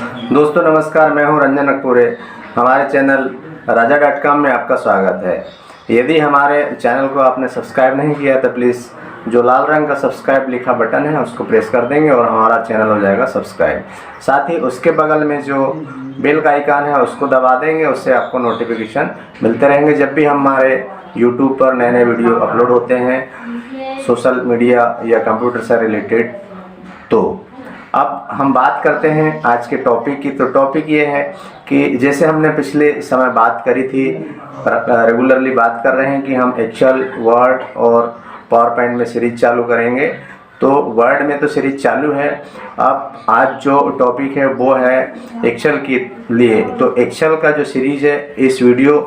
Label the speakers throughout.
Speaker 1: दोस्तों नमस्कार, मैं हूं रंजन अकपुरे। हमारे चैनल राजा.com में आपका स्वागत है। यदि हमारे चैनल को आपने सब्सक्राइब नहीं किया तो प्लीज़ जो लाल रंग का सब्सक्राइब लिखा बटन है उसको प्रेस कर देंगे और हमारा चैनल हो जाएगा सब्सक्राइब। साथ ही उसके बगल में जो बेल का आइकन है उसको दबा देंगे, उससे आपको नोटिफिकेशन मिलते रहेंगे जब भी हमारे यूट्यूब पर नए नए वीडियो अपलोड होते हैं सोशल मीडिया या कंप्यूटर से रिलेटेड। तो अब हम बात करते हैं आज के टॉपिक की। तो टॉपिक ये है कि जैसे हमने पिछले समय बात करी थी, रेगुलरली बात कर रहे हैं कि हम एक्सेल, वर्ड और पावर पॉइंट में सीरीज चालू करेंगे। तो वर्ड में तो सीरीज चालू है। अब आज जो टॉपिक है वो है एक्सेल के लिए। तो एक्सेल का जो सीरीज है इस वीडियो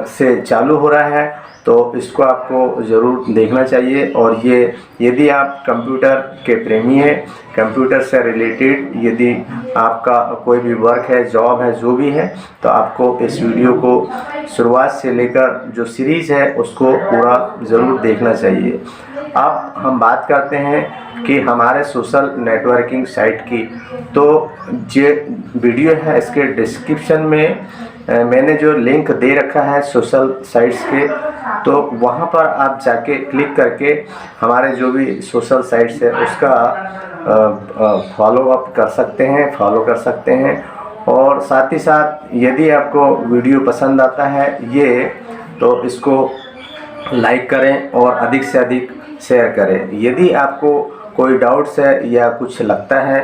Speaker 1: से चालू हो रहा है, तो इसको आपको ज़रूर देखना चाहिए। और ये यदि आप कंप्यूटर के प्रेमी हैं, कंप्यूटर से रिलेटेड यदि आपका कोई भी वर्क है, जॉब है, जो भी है, तो आपको इस वीडियो को शुरुआत से लेकर जो सीरीज़ है उसको पूरा ज़रूर देखना चाहिए। अब हम बात करते हैं कि हमारे सोशल नेटवर्किंग साइट की। तो ये वीडियो है, इसके डिस्क्रिप्शन में मैंने जो लिंक दे रखा है सोशल साइट्स के, तो वहाँ पर आप जाके क्लिक करके हमारे जो भी सोशल साइट्स है उसका फॉलो अप कर सकते हैं, फॉलो कर सकते हैं। और साथ ही साथ यदि आपको वीडियो पसंद आता है ये, तो इसको लाइक करें और अधिक से अधिक शेयर करें। यदि आपको कोई डाउट्स है या कुछ लगता है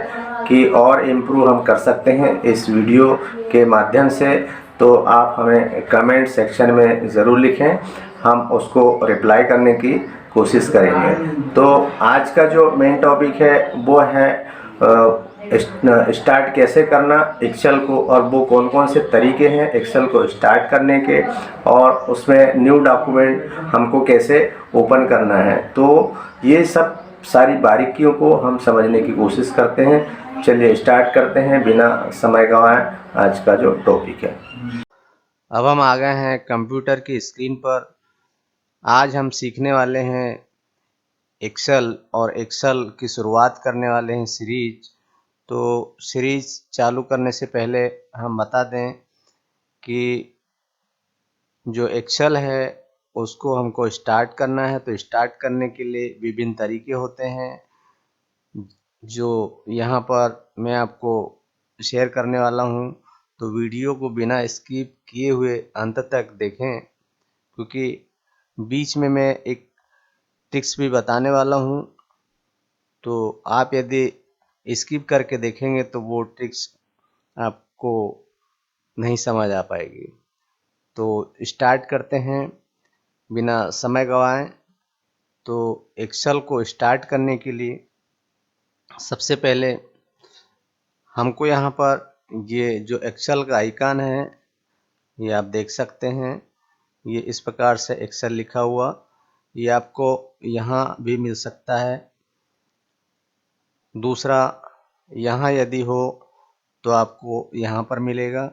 Speaker 1: कि और इम्प्रूव हम कर सकते हैं इस वीडियो के माध्यम से, तो आप हमें कमेंट सेक्शन में ज़रूर लिखें, हम उसको रिप्लाई करने की कोशिश करेंगे। तो आज का जो मेन टॉपिक है वो है स्टार्ट कैसे करना एक्सेल को, और वो कौन कौन से तरीके हैं एक्सेल को स्टार्ट करने के, और उसमें न्यू डॉक्यूमेंट हमको कैसे ओपन करना है। तो ये सब सारी बारीकियों को हम समझने की कोशिश करते हैं। चलिए स्टार्ट करते हैं बिना समय गंवाए आज का जो टॉपिक है। अब हम आ गए हैं कंप्यूटर की स्क्रीन पर। आज हम सीखने वाले हैं एक्सेल, और एक्सेल की शुरुआत करने वाले हैं सीरीज। तो सीरीज चालू करने से पहले हम बता दें कि जो एक्सेल है उसको हमको स्टार्ट करना है। तो स्टार्ट करने के लिए विभिन्न तरीके होते हैं जो यहाँ पर मैं आपको शेयर करने वाला हूँ। तो वीडियो को बिना स्किप किए हुए अंत तक देखें, क्योंकि बीच में मैं एक ट्रिक्स भी बताने वाला हूँ। तो आप यदि स्किप करके देखेंगे तो वो ट्रिक्स आपको नहीं समझ आ पाएगी। तो स्टार्ट करते हैं बिना समय गंवाए। तो एक्सेल को स्टार्ट करने के लिए सबसे पहले हमको यहाँ पर ये जो एक्सेल का आइकन है ये आप देख सकते हैं। ये इस प्रकार से एक्सेल लिखा हुआ, ये आपको यहाँ भी मिल सकता है। दूसरा, यहाँ यदि हो तो आपको यहाँ पर मिलेगा।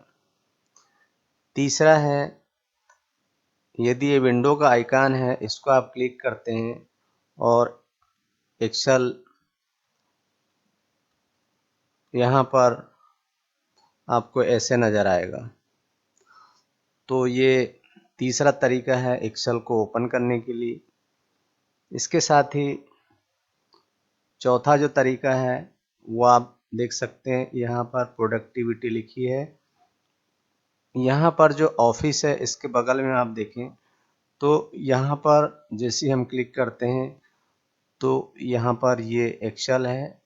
Speaker 1: तीसरा है, यदि ये विंडो का आइकन है इसको आप क्लिक करते हैं और एक्सेल यहाँ पर आपको ऐसे नज़र आएगा। तो ये तीसरा तरीका है एक्सेल को ओपन करने के लिए। इसके साथ ही चौथा जो तरीका है वो आप देख सकते हैं, यहाँ पर प्रोडक्टिविटी लिखी है। यहाँ पर जो ऑफिस है इसके बगल में आप देखें तो यहाँ पर जैसे हम क्लिक करते हैं तो यहाँ पर ये एक्सेल है,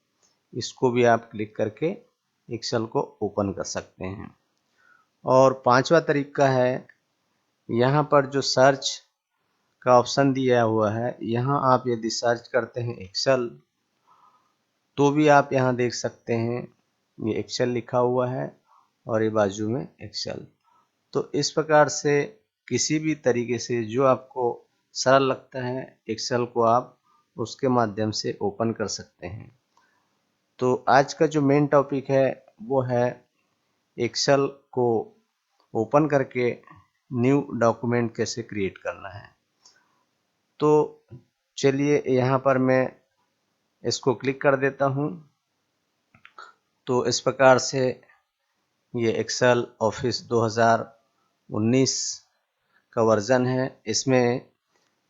Speaker 1: इसको भी आप क्लिक करके एक्सेल को ओपन कर सकते हैं। और पांचवा तरीका है, यहाँ पर जो सर्च का ऑप्शन दिया हुआ है, यहाँ आप यदि सर्च करते हैं एक्सेल तो भी आप यहाँ देख सकते हैं ये एक्सेल लिखा हुआ है और ये बाजू में एक्सेल। तो इस प्रकार से किसी भी तरीके से जो आपको सरल लगता है एक्सेल को आप उसके माध्यम से ओपन कर सकते हैं। तो आज का जो मेन टॉपिक है वो है एक्सेल को ओपन करके न्यू डॉक्यूमेंट कैसे क्रिएट करना है। तो चलिए यहाँ पर मैं इसको क्लिक कर देता हूँ।
Speaker 2: तो इस प्रकार से ये एक्सेल ऑफिस 2019 का वर्जन है। इसमें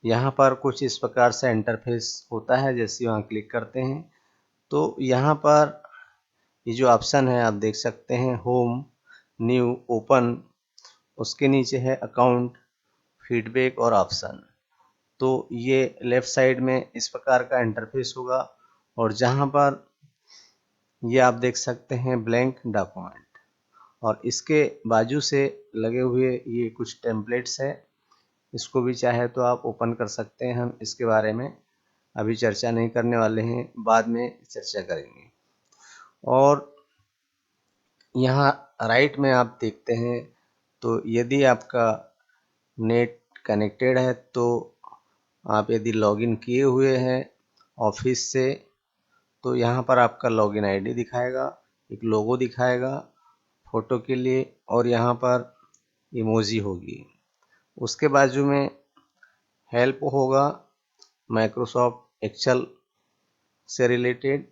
Speaker 2: यहाँ पर कुछ इस प्रकार से इंटरफेस होता है। जैसे वहाँ क्लिक करते हैं तो यहाँ पर ये जो ऑप्शन है आप देख सकते हैं, होम, न्यू, ओपन, उसके नीचे है अकाउंट, फीडबैक और ऑप्शन। तो ये लेफ्ट साइड में इस प्रकार का इंटरफेस होगा और जहाँ पर ये आप देख सकते हैं ब्लैंक डॉक्यूमेंट, और इसके बाजू से लगे हुए ये कुछ टेम्पलेट्स है। इसको भी चाहे तो आप ओपन कर सकते हैं। हम इसके बारे में अभी चर्चा नहीं करने वाले हैं, बाद में चर्चा करेंगे। और यहाँ राइट में आप देखते हैं तो यदि आपका नेट कनेक्टेड है तो आप यदि लॉगिन किए हुए हैं ऑफिस से तो यहाँ पर आपका लॉगिन आईडी दिखाएगा, एक लोगो दिखाएगा फोटो के लिए, और यहाँ पर इमोजी होगी। उसके बाजू में हेल्प होगा माइक्रोसॉफ्ट एक्सेल से रिलेटेड,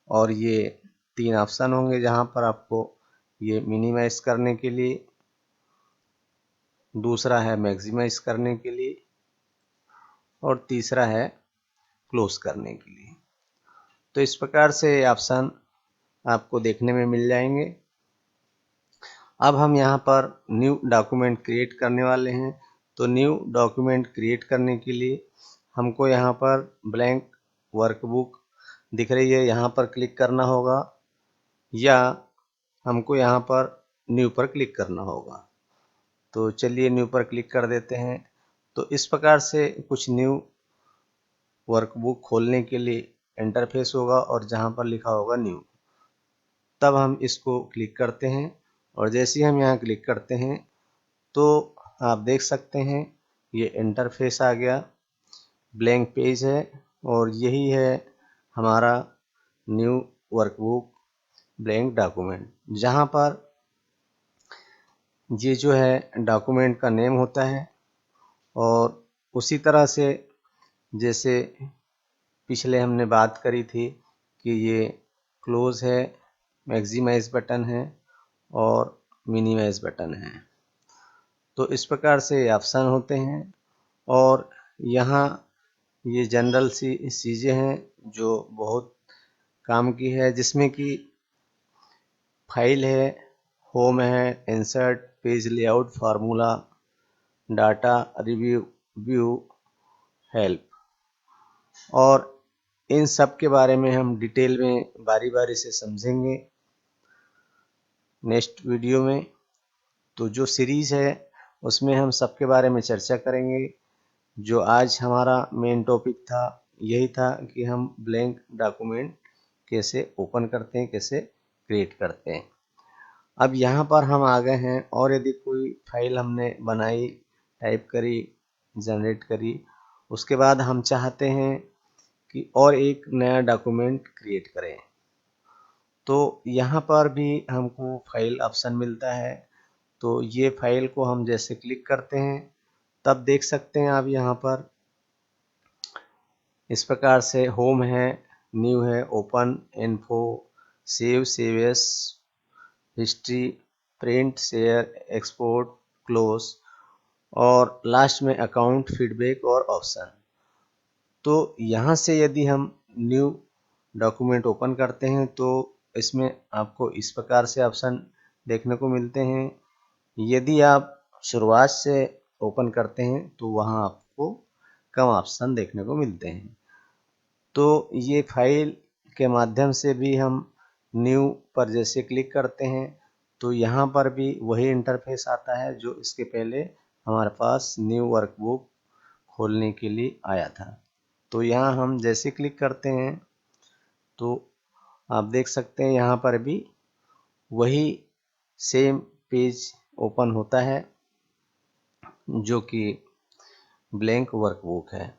Speaker 2: और ये 3 ऑप्शन होंगे जहाँ पर आपको ये मिनिमाइज करने के लिए, दूसरा है मैक्सिमाइज करने के लिए, और तीसरा है क्लोज करने के लिए। तो इस प्रकार से ये ऑप्शन आपको देखने में मिल जाएंगे। अब हम यहाँ पर न्यू डॉक्यूमेंट क्रिएट करने वाले हैं। तो न्यू डॉक्यूमेंट क्रिएट करने के लिए हमको यहाँ पर ब्लैंक वर्कबुक दिख रही है, यहाँ पर क्लिक करना होगा, या हमको यहाँ पर न्यू पर क्लिक करना होगा। तो चलिए न्यू पर क्लिक कर देते हैं। तो इस प्रकार से कुछ न्यू वर्कबुक खोलने के लिए इंटरफेस होगा और जहाँ पर लिखा होगा न्यू, तब हम इसको क्लिक करते हैं। और जैसे ही हम यहाँ क्लिक करते हैं तो आप देख सकते हैं ये इंटरफेस आ गया, ब्लैंक पेज है, और यही है हमारा न्यू वर्कबुक ब्लैंक डॉक्यूमेंट, जहाँ पर ये जो है डॉक्यूमेंट का नेम होता है। और उसी तरह से जैसे पिछले हमने बात करी थी कि ये क्लोज है, मैक्सिमाइज बटन है और मिनिमाइज बटन है। तो इस प्रकार से ऑप्शन होते हैं। और यहाँ ये जनरल सी चीज़ें हैं जो बहुत काम की है, जिसमें कि फाइल है, होम है, insert, page layout, formula, data, review, view, help, और इन सब के बारे में हम डिटेल में बारी बारी से समझेंगे नेक्स्ट वीडियो में। तो जो सीरीज़ है उसमें हम सबके बारे में चर्चा करेंगे। जो आज हमारा मेन टॉपिक था यही था कि हम ब्लैंक डॉक्यूमेंट कैसे ओपन करते हैं, कैसे क्रिएट करते हैं। अब यहाँ पर हम आ गए हैं, और यदि कोई फाइल हमने बनाई, टाइप करी, जनरेट करी, उसके बाद हम चाहते हैं कि और एक नया डॉक्यूमेंट क्रिएट करें, तो यहाँ पर भी हमको फाइल ऑप्शन मिलता है। तो ये फाइल को हम जैसे क्लिक करते हैं तब देख सकते हैं आप यहाँ पर इस प्रकार से होम है, न्यू है, open, info, save, save S, history, print, share, export, close, और लास्ट में अकाउंट, फीडबैक और ऑप्शन। तो यहाँ से यदि हम न्यू डॉक्यूमेंट ओपन करते हैं तो इसमें आपको इस प्रकार से ऑप्शन देखने को मिलते हैं। यदि आप शुरुआत से ओपन करते हैं तो वहाँ आपको कम ऑप्शन देखने को मिलते हैं। तो ये फाइल के माध्यम से भी हम न्यू पर जैसे क्लिक करते हैं तो यहाँ पर भी वही इंटरफेस आता है जो इसके पहले हमारे पास न्यू वर्कबुक खोलने के लिए आया था। तो यहाँ हम जैसे क्लिक करते हैं तो आप देख सकते हैं यहाँ पर भी वही सेम पेज ओपन होता है जो कि ब्लैंक वर्कबुक है।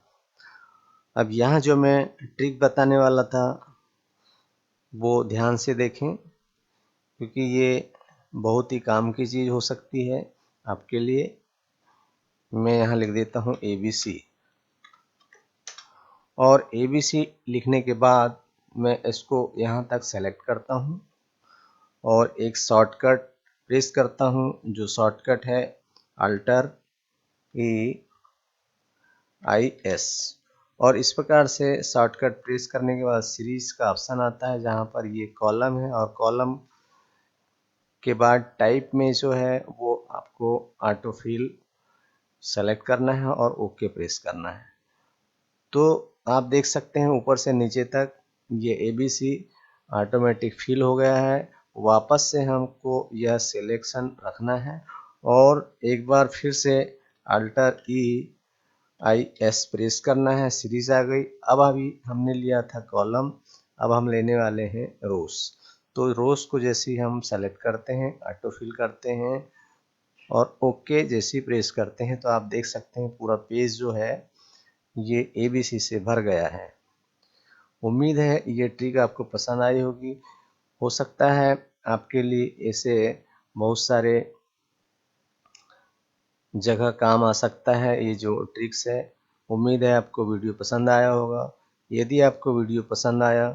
Speaker 2: अब यहाँ जो मैं ट्रिक बताने वाला था वो ध्यान से देखें, क्योंकि ये बहुत ही काम की चीज़ हो सकती है आपके लिए। मैं यहाँ लिख देता हूँ ABC, और ABC लिखने के बाद मैं इसको यहाँ तक सेलेक्ट करता हूँ। और एक शॉर्टकट प्रेस करता हूँ, जो शॉर्टकट है ALTEREIS। और इस प्रकार से शॉर्टकट प्रेस करने के बाद सीरीज का ऑप्शन आता है, जहाँ पर ये कॉलम है, और कॉलम के बाद टाइप में जो है वो आपको ऑटो फिल सेलेक्ट करना है और ओके प्रेस करना है। तो आप देख सकते हैं ऊपर से नीचे तक ये ABC ऑटोमेटिक फिल हो गया है। वापस से हमको यह सिलेक्शन रखना है और एक बार फिर से ALTEREIS प्रेस करना है। सीरीज आ गई। अब अभी हमने लिया था कॉलम, अब हम लेने वाले हैं रोस। तो रोस को जैसे ही हम सेलेक्ट करते हैं, ऑटो फिल करते हैं और ओके जैसे ही प्रेस करते हैं, तो आप देख सकते हैं पूरा पेज जो है ये ABC से भर गया है। उम्मीद है ये ट्रिक आपको पसंद आई होगी। हो सकता है आपके लिए ऐसे बहुत सारे जगह काम आ सकता है ये जो ट्रिक्स है। उम्मीद है आपको वीडियो पसंद आया होगा। यदि आपको वीडियो पसंद आया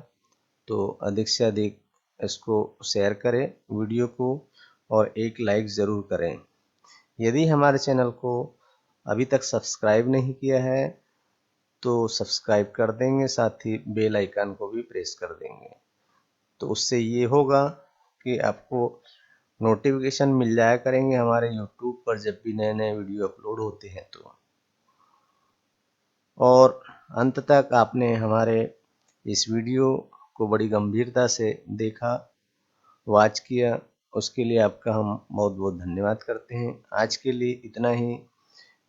Speaker 2: तो अधिक से अधिक इसको शेयर करें वीडियो को, और एक लाइक ज़रूर करें। यदि हमारे चैनल को अभी तक सब्सक्राइब नहीं किया है तो सब्सक्राइब कर देंगे, साथ ही बेल आइकन को भी प्रेस कर देंगे। तो उससे ये होगा कि आपको नोटिफिकेशन मिल जाया करेंगे हमारे YouTube पर जब भी नए नए वीडियो अपलोड होते हैं तो। और अंत तक आपने हमारे इस वीडियो को बड़ी गंभीरता से देखा, वॉच किया, उसके लिए आपका हम बहुत बहुत धन्यवाद करते हैं। आज के लिए इतना ही,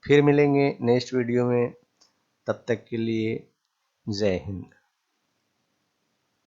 Speaker 2: फिर मिलेंगे नेक्स्ट वीडियो में। तब तक के लिए जय हिंद।